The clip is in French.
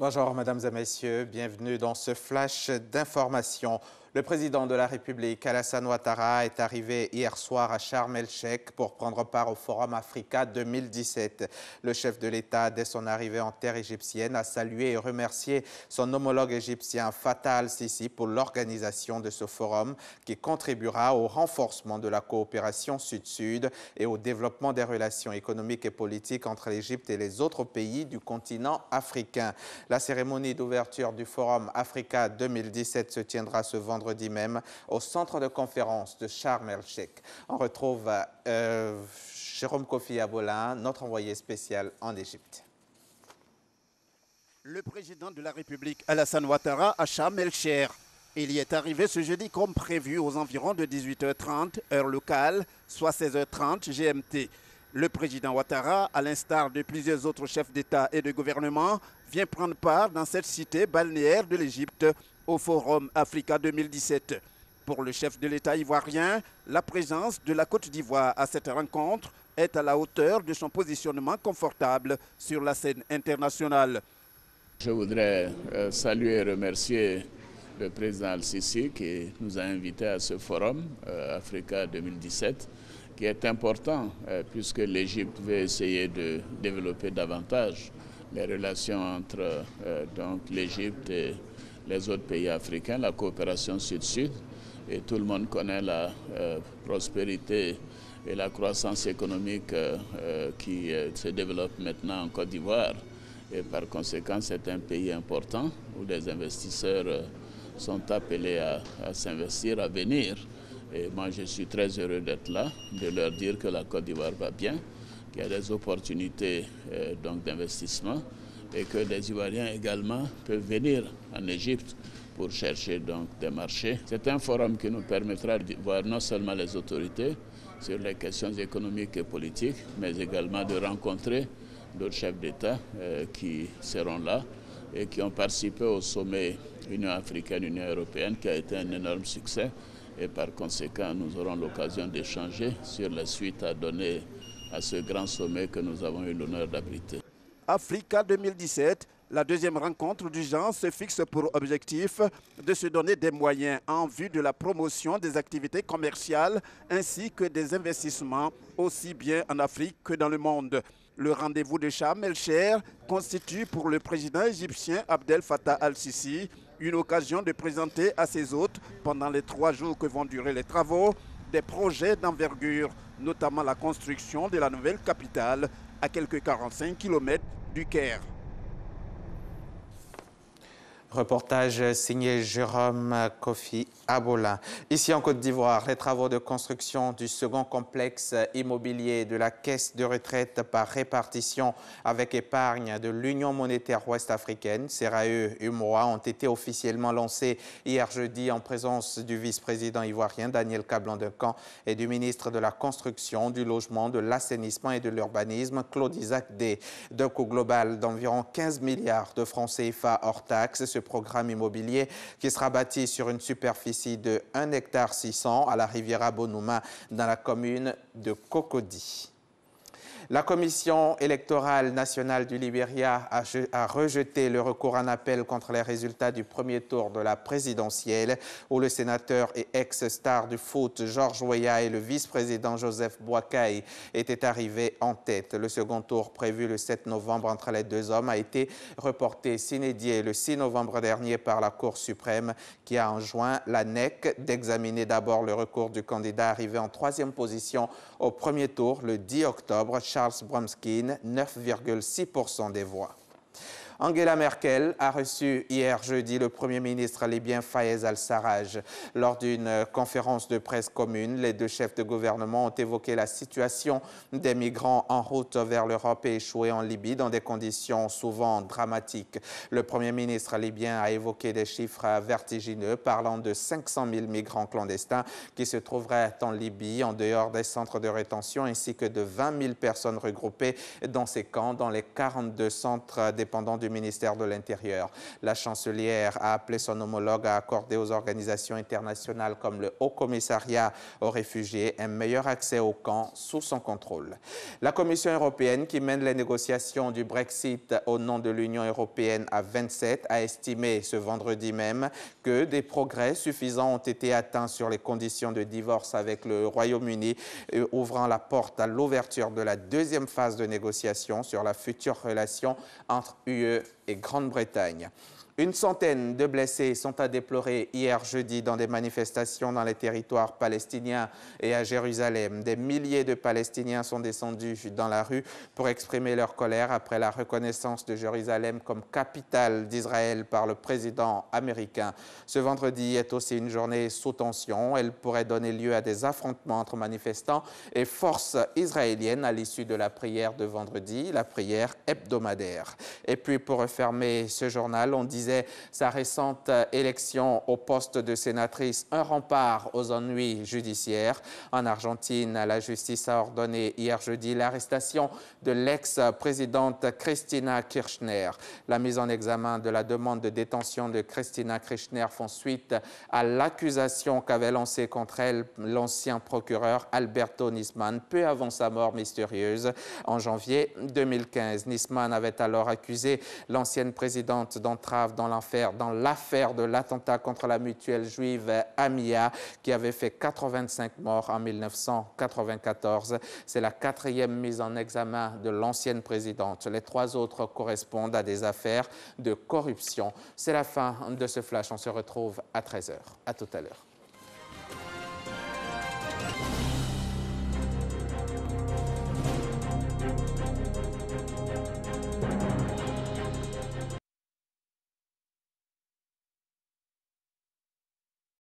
Bonjour, mesdames et messieurs. Bienvenue dans ce flash d'information. Le président de la République, Alassane Ouattara, est arrivé hier soir à Sharm el-Sheikh pour prendre part au Forum Africa 2017. Le chef de l'État, dès son arrivée en terre égyptienne, a salué et remercié son homologue égyptien Fattah al-Sisi pour l'organisation de ce forum qui contribuera au renforcement de la coopération sud-sud et au développement des relations économiques et politiques entre l'Égypte et les autres pays du continent africain. La cérémonie d'ouverture du Forum Africa 2017 se tiendra ce vendredi même au centre de conférence de Sharm el-Sheikh. On retrouve Jérôme Kofi Abolin, notre envoyé spécial en Égypte. Le président de la République, Alassane Ouattara, à Sharm el-Sheikh. Il y est arrivé ce jeudi comme prévu aux environs de 18h30, heure locale, soit 16h30 GMT. Le président Ouattara, à l'instar de plusieurs autres chefs d'État et de gouvernement, vient prendre part dans cette cité balnéaire de l'Égypte au Forum Africa 2017. Pour le chef de l'État ivoirien, la présence de la Côte d'Ivoire à cette rencontre est à la hauteur de son positionnement confortable sur la scène internationale. Je voudrais saluer et remercier le président Al-Sisi qui nous a invités à ce Forum Africa 2017 qui est important puisque l'Égypte veut essayer de développer davantage les relations entre l'Égypte et les autres pays africains, la coopération sud-sud. Et tout le monde connaît la prospérité et la croissance économique qui se développe maintenant en Côte d'Ivoire. Et par conséquent, c'est un pays important où les investisseurs sont appelés à s'investir, à venir. Et moi, je suis très heureux d'être là, de leur dire que la Côte d'Ivoire va bien, qu'il y a des opportunités d'investissement et que les Ivoiriens également peuvent venir en Égypte pour chercher des marchés. C'est un forum qui nous permettra de voir non seulement les autorités sur les questions économiques et politiques, mais également de rencontrer d'autres chefs d'État qui seront là et qui ont participé au sommet Union africaine-Union européenne qui a été un énorme succès. Et par conséquent, nous aurons l'occasion d'échanger sur la suite à donner à ce grand sommet que nous avons eu l'honneur d'abriter. Africa 2017, la deuxième rencontre du genre se fixe pour objectif de se donner des moyens en vue de la promotion des activités commerciales ainsi que des investissements aussi bien en Afrique que dans le monde. Le rendez-vous de Sharm el-Sheikh constitue pour le président égyptien Abdel Fattah al-Sisi une occasion de présenter à ses hôtes, pendant les 3 jours que vont durer les travaux, des projets d'envergure, notamment la construction de la nouvelle capitale à quelques 45 km du Caire. Reportage signé Jérôme Kofi Abolin. Ici en Côte d'Ivoire, les travaux de construction du second complexe immobilier de la caisse de retraite par répartition avec épargne de l'Union monétaire ouest-africaine, CRAE-UMOA, ont été officiellement lancés hier jeudi en présence du vice-président ivoirien Daniel Kablan-Duncan et du ministre de la Construction, du Logement, de l'Assainissement et de l'Urbanisme, Claude Isaac Day. D'un coût global d'environ 15 milliards de francs CFA hors taxes, ce programme immobilier qui sera bâti sur une superficie de 1,6 hectare à la Riviera Bonouma dans la commune de Cocody. La Commission électorale nationale du Libéria a rejeté le recours en appel contre les résultats du premier tour de la présidentielle où le sénateur et ex-star du foot Georges Weah et le vice-président Joseph Boakai étaient arrivés en tête. Le second tour prévu le 7 novembre entre les deux hommes a été reporté sine die le 6 novembre dernier par la Cour suprême qui a enjoint la NEC d'examiner d'abord le recours du candidat arrivé en 3e position au premier tour le 10 octobre, Charles Bromskin, 9,6% des voix. Angela Merkel a reçu hier jeudi le Premier ministre libyen Fayez al-Sarraj. Lors d'une conférence de presse commune, les deux chefs de gouvernement ont évoqué la situation des migrants en route vers l'Europe et échoués en Libye dans des conditions souvent dramatiques. Le Premier ministre libyen a évoqué des chiffres vertigineux parlant de 500 000 migrants clandestins qui se trouveraient en Libye en dehors des centres de rétention ainsi que de 20 000 personnes regroupées dans ces camps dans les 42 centres dépendants du du ministère de l'Intérieur. La chancelière a appelé son homologue à accorder aux organisations internationales comme le Haut Commissariat aux réfugiés un meilleur accès aux camps sous son contrôle. La Commission européenne, qui mène les négociations du Brexit au nom de l'Union européenne à 27, a estimé ce vendredi même que des progrès suffisants ont été atteints sur les conditions de divorce avec le Royaume-Uni, ouvrant la porte à l'ouverture de la deuxième phase de négociation sur la future relation entre UE et Grande-Bretagne. Une centaine de blessés sont à déplorer hier jeudi dans des manifestations dans les territoires palestiniens et à Jérusalem. Des milliers de Palestiniens sont descendus dans la rue pour exprimer leur colère après la reconnaissance de Jérusalem comme capitale d'Israël par le président américain. Ce vendredi est aussi une journée sous tension. Elle pourrait donner lieu à des affrontements entre manifestants et forces israéliennes à l'issue de la prière de vendredi, la prière hebdomadaire. Et puis pour refermer ce journal, on disait sa récente élection au poste de sénatrice un rempart aux ennuis judiciaires. En Argentine, la justice a ordonné hier jeudi l'arrestation de l'ex-présidente Cristina Kirchner. La mise en examen de la demande de détention de Cristina Kirchner font suite à l'accusation qu'avait lancée contre elle l'ancien procureur Alberto Nisman peu avant sa mort mystérieuse en janvier 2015. Nisman avait alors accusé l'ancienne présidente d'entrave dans l'affaire de l'attentat contre la mutuelle juive Amia qui avait fait 85 morts en 1994. C'est la 4e mise en examen de l'ancienne présidente. Les 3 autres correspondent à des affaires de corruption. C'est la fin de ce flash. On se retrouve à 13h. À tout à l'heure.